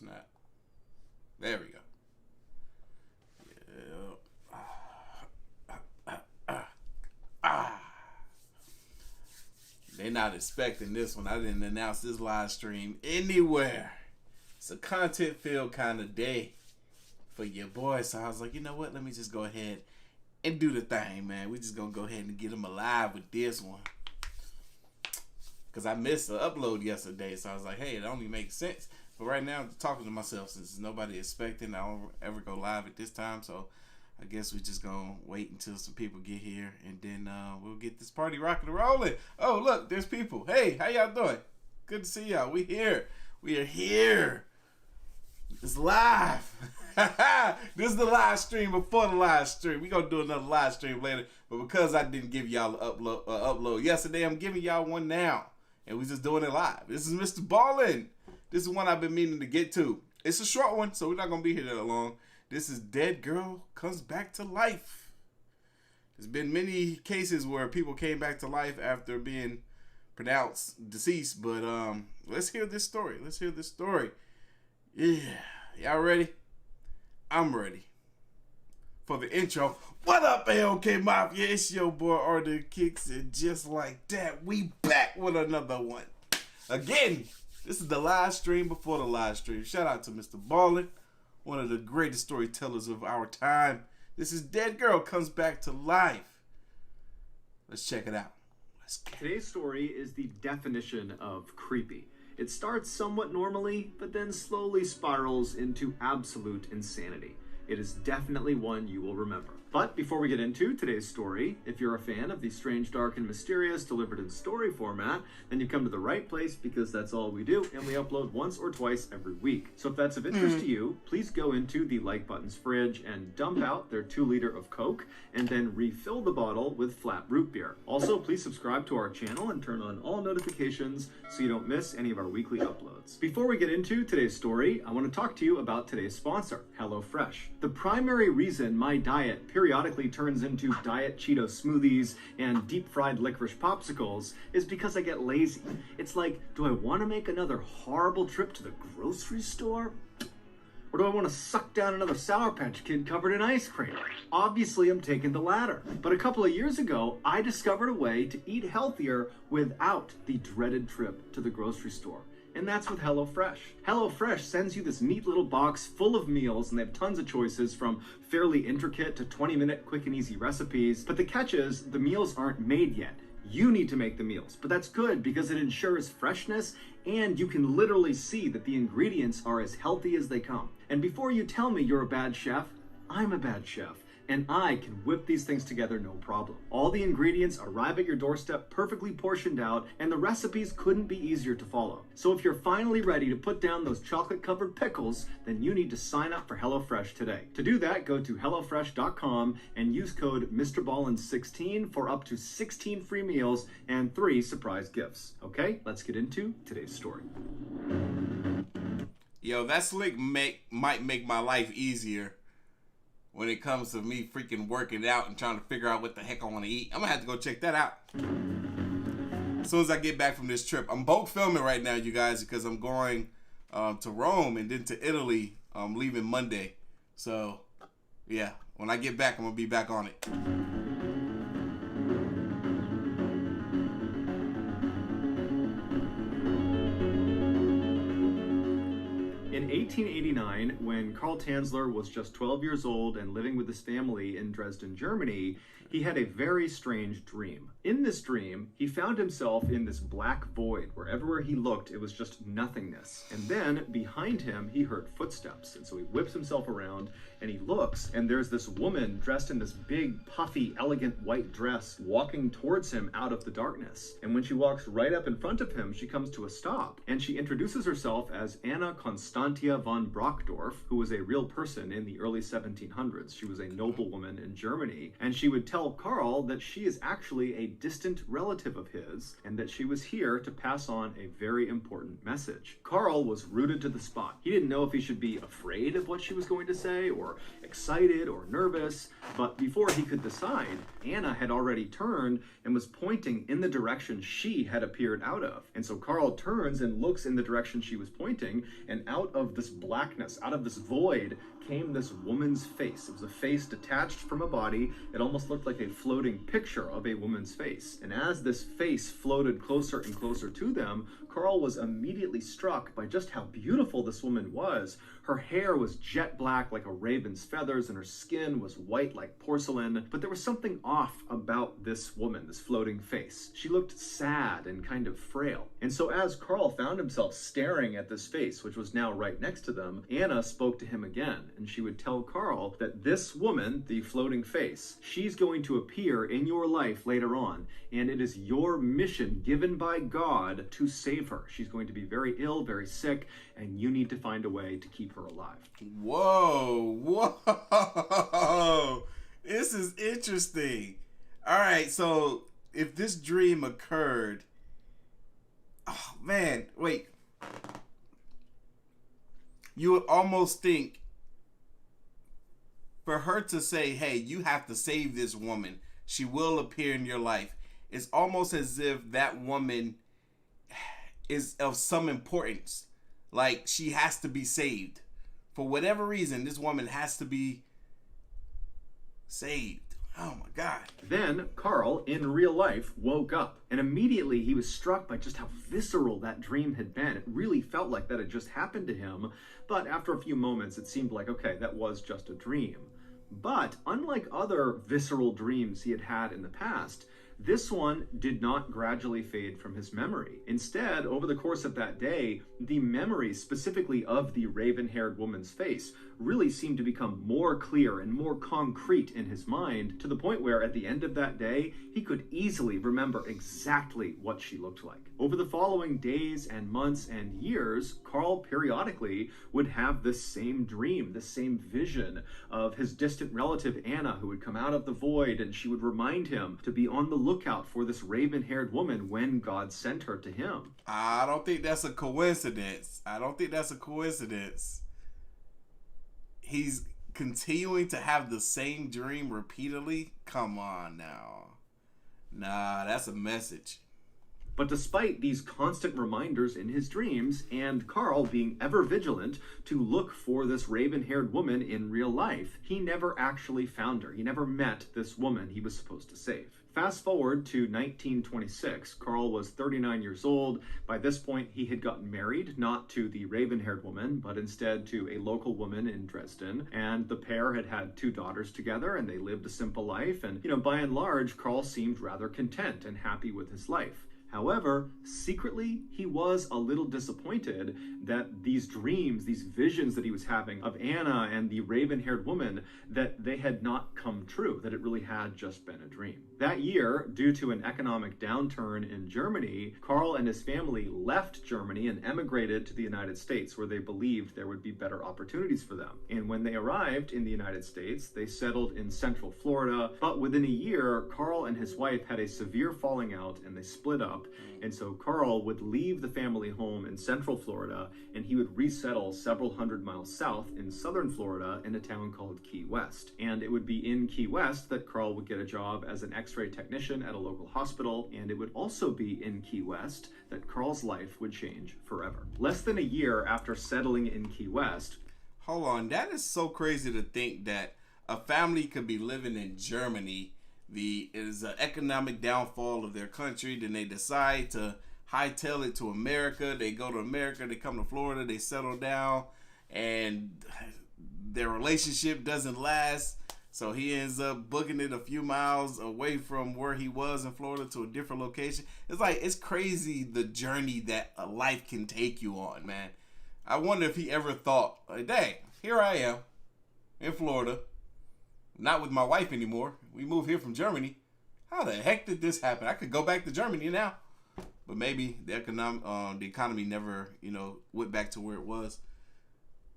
snap. There we go. They're not expecting this one. I didn't announce this live stream anywhere. It's a content-filled kind of day for your boy. So I was like, you know what? Let me just go ahead and do the thing, man. We just gonna go ahead and get him alive with this one. Because I missed the upload yesterday. So I was like, hey, it only makes sense. But right now, I'm talking to myself since nobody expecting I don't ever go live at this time. So I guess we just gonna wait until some people get here, and then we'll get this party rocking and rolling. Oh, look, there's people. Hey, how y'all doing? Good to see y'all. We here. We are here. It's live. This is the live stream before the live stream. We're going to do another live stream later. But because I didn't give y'all an upload yesterday, I'm giving y'all one now. And we're just doing it live. This is Mrballen. This is one I've been meaning to get to. It's a short one, so we're not going to be here that long. This is Dead Girl Comes Back to Life. There's been many cases where people came back to life after being pronounced deceased. But let's hear this story. Let's hear this story. Yeah. Y'all ready? I'm ready for the intro. What up, AOK Mafia? It's your boy Artofkickz, and just like that, we back with another one. Again, this is the live stream before the live stream. Shout out to Mrballen, one of the greatest storytellers of our time. This is Dead Girl Comes Back to Life. Let's check it out. Today's story is the definition of creepy. It starts somewhat normally, but then slowly spirals into absolute insanity. It is definitely one you will remember. But before we get into today's story, if you're a fan of the strange, dark, and mysterious delivered in story format, then you've come to the right place, because that's all we do, and we upload once or twice every week. So if that's of interest to you, please go into the like button's fridge and dump out their 2-liter of Coke, and then refill the bottle with flat root beer. Also, please subscribe to our channel and turn on all notifications so you don't miss any of our weekly uploads. Before we get into today's story, I want to talk to you about today's sponsor, HelloFresh. The primary reason my diet periodically turns into diet Cheeto smoothies and deep-fried licorice popsicles is because I get lazy. It's like, do I want to make another horrible trip to the grocery store? Or do I want to suck down another Sour Patch Kid covered in ice cream? Obviously, I'm taking the latter. But a couple of years ago, I discovered a way to eat healthier without the dreaded trip to the grocery store. And that's with HelloFresh. HelloFresh sends you this neat little box full of meals, and they have tons of choices from fairly intricate to 20-minute quick and easy recipes. But the catch is, the meals aren't made yet. You need to make the meals, but that's good because it ensures freshness, and you can literally see that the ingredients are as healthy as they come. And before you tell me you're a bad chef, I'm a bad chef, and I can whip these things together no problem. All the ingredients arrive at your doorstep perfectly portioned out, and the recipes couldn't be easier to follow. So if you're finally ready to put down those chocolate-covered pickles, then you need to sign up for HelloFresh today. To do that, go to HelloFresh.com and use code Mrballen16 for up to 16 free meals and 3 surprise gifts. Okay, let's get into today's story. Yo, that slick might make my life easier when it comes to me freaking working out and trying to figure out what the heck I want to eat. I'm going to have to go check that out as soon as I get back from this trip. I'm bulk filming right now, you guys, because I'm going to Rome and then to Italy. I'm leaving Monday. So, yeah, when I get back, I'm going to be back on it. In 1889, when Karl Tanzler was just 12 years old and living with his family in Dresden, Germany, he had a very strange dream. In this dream, he found himself in this black void where everywhere he looked, it was just nothingness. And then behind him, he heard footsteps. And so he whips himself around and he looks, and there's this woman dressed in this big, puffy, elegant white dress walking towards him out of the darkness. And when she walks right up in front of him, she comes to a stop, and she introduces herself as Anna Constantia von Brockdorf, who was a real person in the early 1700s. She was a noblewoman in Germany, and she would tell Karl that she is actually a distant relative of his, and that she was here to pass on a very important message. Karl was rooted to the spot. He didn't know if he should be afraid of what she was going to say, or excited, or nervous, but before he could decide, Anna had already turned and was pointing in the direction she had appeared out of. And so Karl turns and looks in the direction she was pointing, and out of the this blackness, out of this void, came this woman's face. It was a face detached from a body. It almost looked like a floating picture of a woman's face. And as this face floated closer and closer to them, Carl was immediately struck by just how beautiful this woman was. Her hair was jet black like a raven's feathers, and her skin was white like porcelain. But there was something off about this woman, this floating face. She looked sad and kind of frail. And so as Carl found himself staring at this face, which was now right next to them, Anna spoke to him again, and she would tell Carl that this woman, the floating face, she's going to appear in your life later on, and it is your mission given by God to save her. She's going to be very ill, very sick, and you need to find a way to keep her alive. Whoa, whoa. This is interesting. All right, so if this dream occurred, oh man, wait. You would almost think for her to say, hey, you have to save this woman. She will appear in your life. It's almost as if that woman is of some importance. Like she has to be saved. For whatever reason, this woman has to be saved. Oh my God. Then Carl, in real life, woke up, and immediately he was struck by just how visceral that dream had been. It really felt like that had just happened to him, but after a few moments it seemed like, okay, that was just a dream. But unlike other visceral dreams he had had in the past, this one did not gradually fade from his memory. Instead, over the course of that day, the memory specifically of the raven-haired woman's face really seemed to become more clear and more concrete in his mind, to the point where at the end of that day, he could easily remember exactly what she looked like. Over the following days and months and years, Carl periodically would have this same dream, this same vision of his distant relative Anna, who would come out of the void, and she would remind him to be on the lookout for this raven-haired woman when God sent her to him. I don't think that's a coincidence. I don't think that's a coincidence. He's continuing to have the same dream repeatedly? Come on now. Nah, that's a message. But despite these constant reminders in his dreams, and Carl being ever vigilant to look for this raven-haired woman in real life, he never actually found her. He never met this woman he was supposed to save. Fast forward to 1926, Carl was 39 years old. By this point, he had gotten married, not to the raven-haired woman, but instead to a local woman in Dresden. And the pair had had 2 daughters together, and they lived a simple life. And, by and large, Carl seemed rather content and happy with his life. However, secretly, he was a little disappointed that these dreams, these visions that he was having of Anna and the raven-haired woman, that they had not come true, that it really had just been a dream. That year, due to an economic downturn in Germany, Carl and his family left Germany and emigrated to the United States, where they believed there would be better opportunities for them. And when they arrived in the United States, they settled in Central Florida. But within a year, Carl and his wife had a severe falling out, and they split up. And so Carl would leave the family home in Central Florida, and he would resettle several hundred miles south in Southern Florida in a town called Key West. And it would be in Key West that Carl would get a job as an X-ray technician at a local hospital, and it would also be in Key West that Carl's life would change forever. Less than a year after settling in Key West... Hold on, that is so crazy to think that a family could be living in Germany. It is an economic downfall of their country. Then they decide to hightail it to America. They go to America. They come to Florida. They settle down. And their relationship doesn't last. So he ends up booking it a few miles away from where he was in Florida to a different location. It's crazy the journey that a life can take you on, man. I wonder if he ever thought, like, dang, here I am in Florida. Not with my wife anymore. We moved here from Germany. How the heck did this happen? I could go back to Germany now. But maybe the economy never, went back to where it was.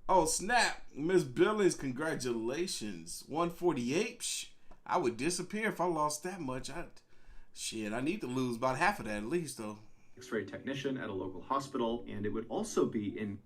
Oh, snap. Mrballen, congratulations. 148? Psh, I would disappear if I lost that much. I need to lose about half of that at least, though. X-ray technician at a local hospital, and it would also be in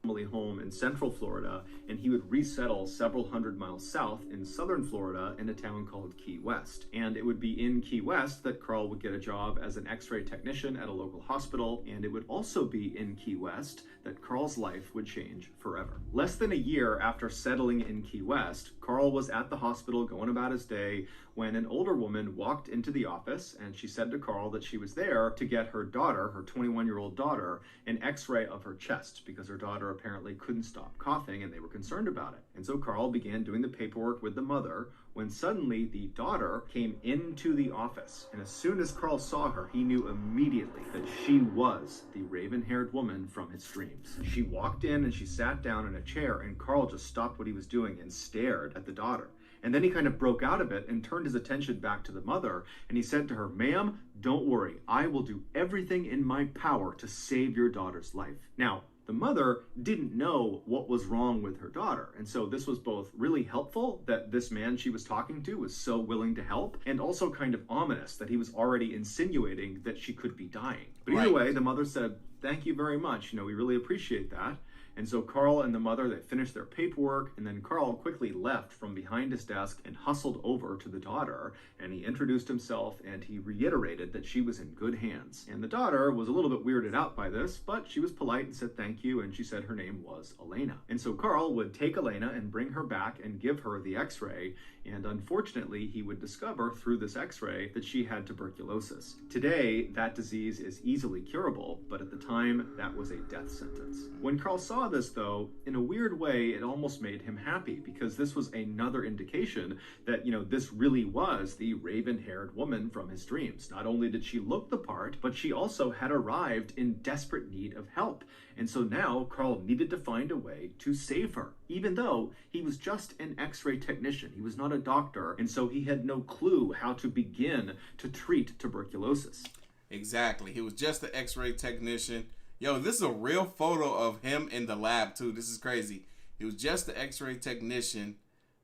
family home in Central Florida, and he would resettle several hundred miles south in Southern Florida in a town called Key West. And it would be in Key West that Carl would get a job as an X-ray technician at a local hospital, and it would also be in Key West that Carl's life would change forever. Less than a year after settling in Key West, Carl was at the hospital going about his day when an older woman walked into the office, and she said to Carl that she was there to get her daughter, her 21-year-old daughter, an x-ray of her chest because her daughter apparently couldn't stop coughing and they were concerned about it. And so Carl began doing the paperwork with the mother when suddenly the daughter came into the office. And as soon as Carl saw her, he knew immediately that she was the raven-haired woman from his dreams. She walked in and she sat down in a chair, and Carl just stopped what he was doing and stared at the daughter. And then he kind of broke out of it and turned his attention back to the mother, and he said to her, "Ma'am, don't worry. I will do everything in my power to save your daughter's life." Now, the mother didn't know what was wrong with her daughter. And so this was both really helpful that this man she was talking to was so willing to help, and also kind of ominous that he was already insinuating that she could be dying. But either way, the mother said, "Thank you very much. We really appreciate that." And so Carl and the mother, they finished their paperwork, and then Carl quickly left from behind his desk and hustled over to the daughter, and he introduced himself and he reiterated that she was in good hands. And the daughter was a little bit weirded out by this, but she was polite and said thank you, and she said her name was Elena. And so Carl would take Elena and bring her back and give her the x-ray, and unfortunately he would discover through this x-ray that she had tuberculosis. Today, that disease is easily curable, but at the time, that was a death sentence. When Carl saw this, though, in a weird way, it almost made him happy, because this was another indication that, this really was the raven-haired woman from his dreams. Not only did she look the part, but she also had arrived in desperate need of help. And so now Carl needed to find a way to save her, even though he was just an x-ray technician. He was not a doctor, and so he had no clue how to begin to treat tuberculosis. Exactly. He was just an x-ray technician. Yo, this is a real photo of him in the lab, too. This is crazy. He was just an x-ray technician,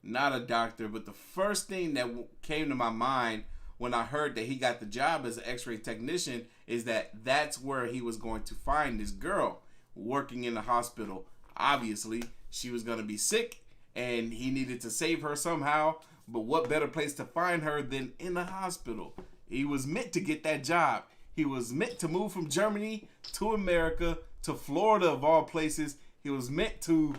not a doctor. But the first thing that came to my mind when I heard that he got the job as an x-ray technician is that that's where he was going to find this girl working in the hospital. Obviously, she was going to be sick, and he needed to save her somehow. But what better place to find her than in the hospital? He was meant to get that job. He was meant to move from Germany to America to Florida, of all places. He was meant to,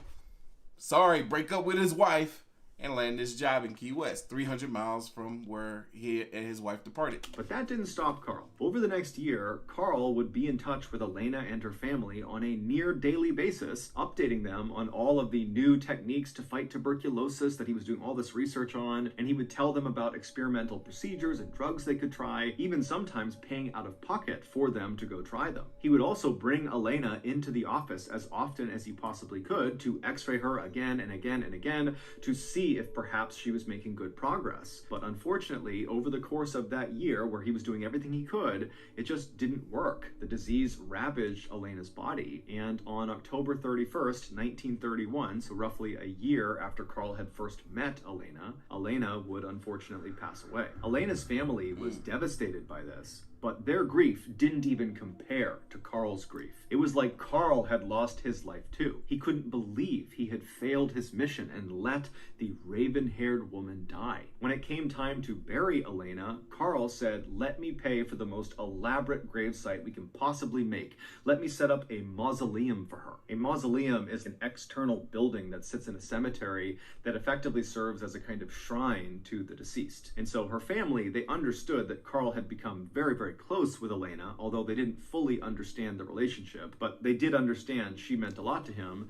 break up with his wife and land this job in Key West, 300 miles from where he and his wife departed. But that didn't stop Carl. Over the next year, Carl would be in touch with Elena and her family on a near daily basis, updating them on all of the new techniques to fight tuberculosis that he was doing all this research on, and he would tell them about experimental procedures and drugs they could try, even sometimes paying out of pocket for them to go try them. He would also bring Elena into the office as often as he possibly could to x-ray her again and again and again to see if perhaps she was making good progress. But unfortunately, over the course of that year where he was doing everything he could, it just didn't work. The disease ravaged Elena's body, and on October 31st, 1931, so roughly a year after Carl had first met Elena, Elena would unfortunately pass away. Elena's family was devastated by this, but their grief didn't even compare to Carl's grief. It was like Carl had lost his life too. He couldn't believe he had failed his mission and let the raven-haired woman die. When it came time to bury Elena, Carl said, "Let me pay for the most elaborate gravesite we can possibly make. Let me set up a mausoleum for her." A mausoleum is an external building that sits in a cemetery that effectively serves as a kind of shrine to the deceased. And so her family, they understood that Carl had become very, very close with Elena, although they didn't fully understand the relationship, but they did understand she meant a lot to him.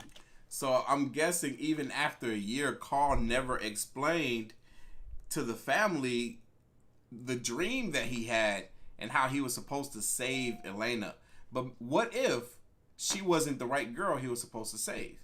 So I'm guessing even after a year, Carl never explained to the family the dream that he had and how he was supposed to save Elena. But what if she wasn't the right girl he was supposed to save?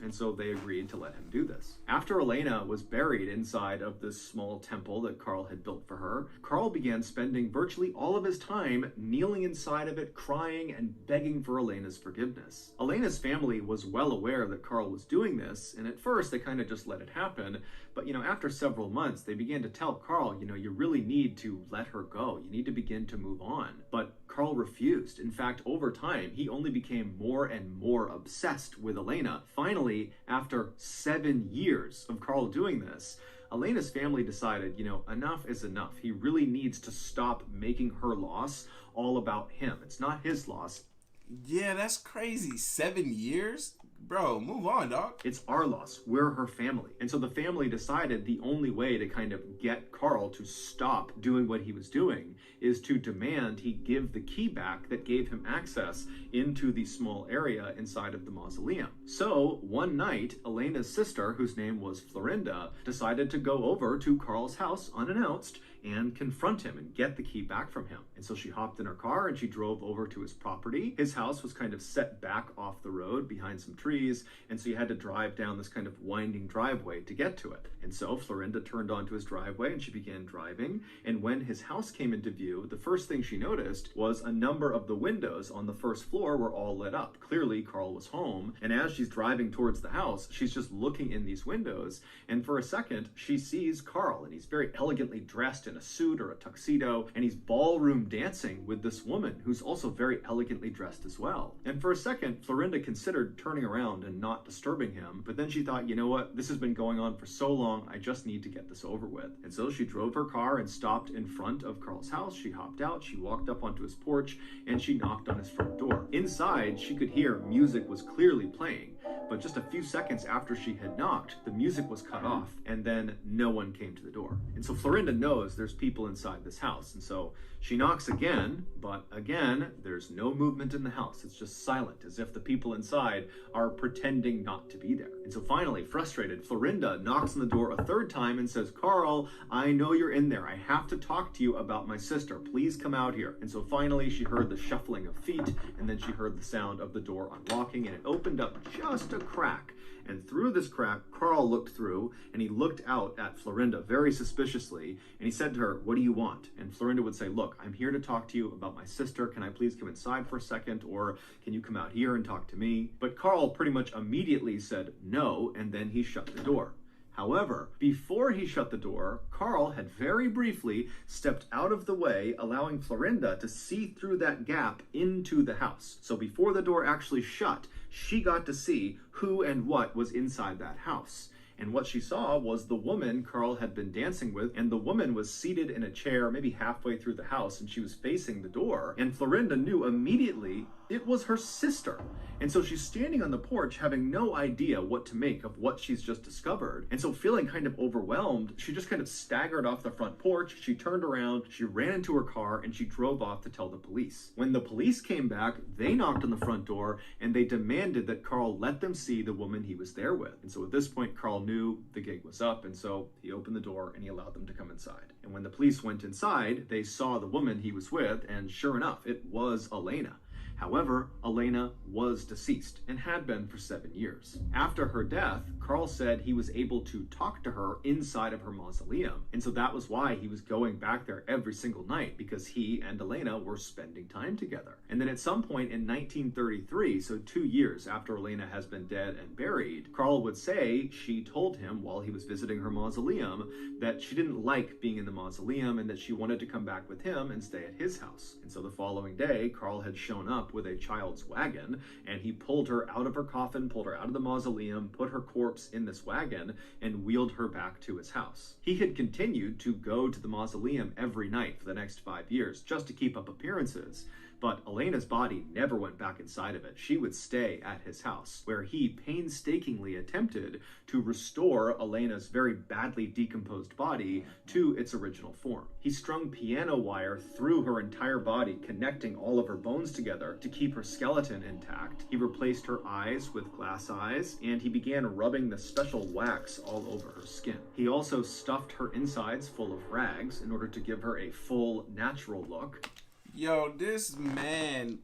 And so they agreed to let him do this. After Elena was buried inside of this small temple that Carl had built for her, Carl began spending virtually all of his time kneeling inside of it, crying and begging for Elena's forgiveness. Elena's family was well aware that Carl was doing this, and at first they kind of just let it happen. But, after several months, they began to tell Carl, you really need to let her go. You need to begin to move on. But Carl refused. In fact, over time, he only became more and more obsessed with Elena. Finally, after 7 years of Carl doing this, Elena's family decided, enough is enough. He really needs to stop making her loss all about him. It's not his loss. Yeah, that's crazy. 7 years? Bro, move on, dog. It's our loss. We're her family. And so the family decided the only way to kind of get Carl to stop doing what he was doing is to demand he give the key back that gave him access into the small area inside of the mausoleum. So one night, Elena's sister, whose name was Florinda, decided to go over to Carl's house unannounced and confront him and get the key back from him. And so she hopped in her car and she drove over to his property. His house was kind of set back off the road behind some trees, and so you had to drive down this kind of winding driveway to get to it. And so Florinda turned onto his driveway and she began driving, and when his house came into view, the first thing she noticed was a number of the windows on the first floor were all lit up. Clearly Carl was home, and as she's driving towards the house, she's just looking in these windows, and for a second she sees Carl, and he's very elegantly dressed in a suit or a tuxedo, and he's ballroom dancing with this woman who's also very elegantly dressed as well. And for a second, Florinda considered turning around and not disturbing him, but then she thought, you know what, this has been going on for so long, I just need to get this over with. And so she drove her car and stopped in front of Carl's house. She hopped out, she walked up onto his porch, and she knocked on his front door. Inside, she could hear music was clearly playing, but just a few seconds after she had knocked, the music was cut off, and then no one came to the door. And so Florinda knows there's people inside this house, and so she knocks again, but again, there's no movement in the house. It's just silent, as if the people inside are pretending not to be there. And so finally, frustrated, Florinda knocks on the door a third time and says, Carl, I know you're in there. I have to talk to you about my sister. Please come out here. And so finally, she heard the shuffling of feet, and then she heard the sound of the door unlocking, and it opened up just a crack. And through this crack, Carl looked through, and he looked out at Florinda very suspiciously, and he said to her, what do you want? And Florinda would say, look, I'm here to talk to you about my sister. Can I please come inside for a second, or can you come out here and talk to me? But Carl pretty much immediately said no, and then he shut the door. However, before he shut the door, Carl had very briefly stepped out of the way, allowing Florinda to see through that gap into the house. So before the door actually shut, she got to see who and what was inside that house. And what she saw was the woman Carl had been dancing with, and the woman was seated in a chair maybe halfway through the house, and she was facing the door, and Florinda knew immediately it was her sister. And so she's standing on the porch having no idea what to make of what she's just discovered. And so feeling kind of overwhelmed, she just kind of staggered off the front porch, she turned around, she ran into her car, and she drove off to tell the police. When the police came back, they knocked on the front door, and they demanded that Carl let them see the woman he was there with. And so at this point, Carl knew the gig was up, and so he opened the door and he allowed them to come inside. And when the police went inside, they saw the woman he was with, and sure enough, it was Elena. However, Elena was deceased and had been for 7 years. After her death, Carl said he was able to talk to her inside of her mausoleum. And so that was why he was going back there every single night, because he and Elena were spending time together. And then at some point in 1933, so 2 years after Elena has been dead and buried, Carl would say she told him while he was visiting her mausoleum that she didn't like being in the mausoleum and that she wanted to come back with him and stay at his house. And so the following day, Carl had shown up with a child's wagon, and he pulled her out of her coffin, pulled her out of the mausoleum, put her corpse in this wagon, and wheeled her back to his house. He had continued to go to the mausoleum every night for the next 5 years just to keep up appearances. But Elena's body never went back inside of it. She would stay at his house, where he painstakingly attempted to restore Elena's very badly decomposed body to its original form. He strung piano wire through her entire body, connecting all of her bones together to keep her skeleton intact. He replaced her eyes with glass eyes, and he began rubbing the special wax all over her skin. He also stuffed her insides full of rags in order to give her a full, natural look. Yo, this man,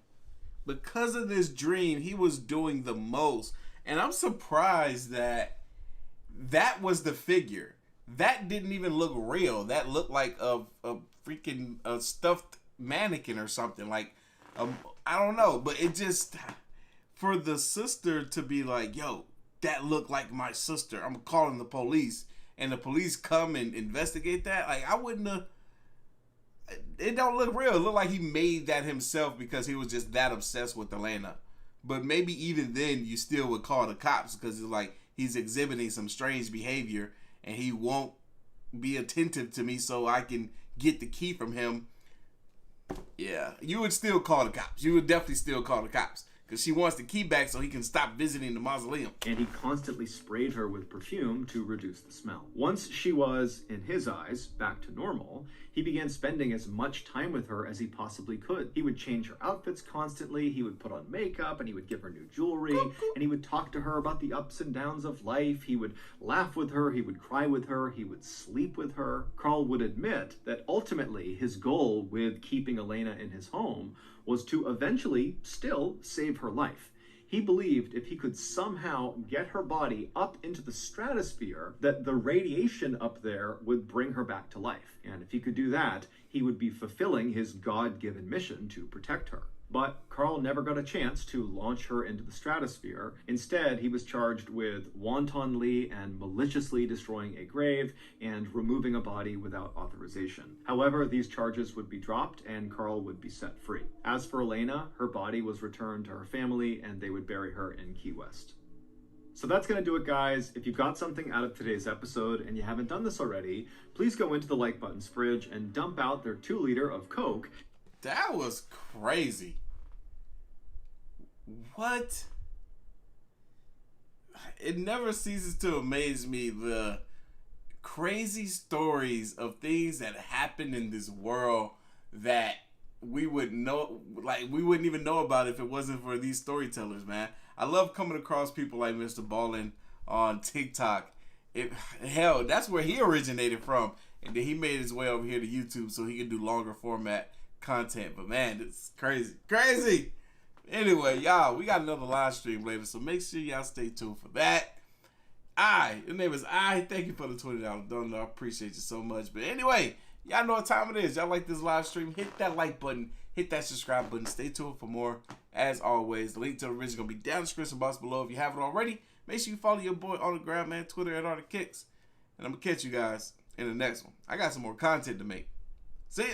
because of this dream, he was doing the most. And I'm surprised that that was the figure. That didn't even look real. That looked like a freaking stuffed mannequin or something. Like, I don't know. But it just, for the sister to be like, yo, that looked like my sister, I'm calling the police. And the police come and investigate that. Like, I wouldn't have. It don't look real. It looked like he made that himself because he was just that obsessed with Elena. But maybe even then you still would call the cops because it's like he's exhibiting some strange behavior and he won't be attentive to me so I can get the key from him. Yeah, you would still call the cops. You would definitely still call the cops. Because she wants the key back so he can stop visiting the mausoleum. And he constantly sprayed her with perfume to reduce the smell. Once she was, in his eyes, back to normal, he began spending as much time with her as he possibly could. He would change her outfits constantly, he would put on makeup, and he would give her new jewelry, and he would talk to her about the ups and downs of life. He would laugh with her, he would cry with her, he would sleep with her. Carl would admit that ultimately his goal with keeping Elena in his home was to eventually still save her life. He believed if he could somehow get her body up into the stratosphere, that the radiation up there would bring her back to life. And if he could do that, he would be fulfilling his God-given mission to protect her. But Carl never got a chance to launch her into the stratosphere. Instead, he was charged with wantonly and maliciously destroying a grave and removing a body without authorization. However, these charges would be dropped and Carl would be set free. As for Elena, her body was returned to her family and they would bury her in Key West. So that's going to do it, guys. If you got something out of today's episode and you haven't done this already, please go into the like button's fridge and dump out their 2-liter of Coke. That was crazy. What? It never ceases to amaze me, the crazy stories of things that happen in this world that we would know, like we wouldn't even know about if it wasn't for these storytellers, man. I love coming across people like Mrballen on TikTok. Hell, that's where he originated from. And then he made his way over here to YouTube so he can do longer format content. But man, it's crazy. Crazy! Anyway, y'all, we got another live stream later, so make sure y'all stay tuned for that. Your name is Thank you for the $20 donor. I appreciate you so much. But anyway, y'all know what time it is. Y'all like this live stream? Hit that like button. Hit that subscribe button. Stay tuned for more. As always, the link to the original is going to be down in the description box below. If you haven't already, make sure you follow your boy on the ground, man. Twitter at Artofkickz. And I'm going to catch you guys in the next one. I got some more content to make. See ya.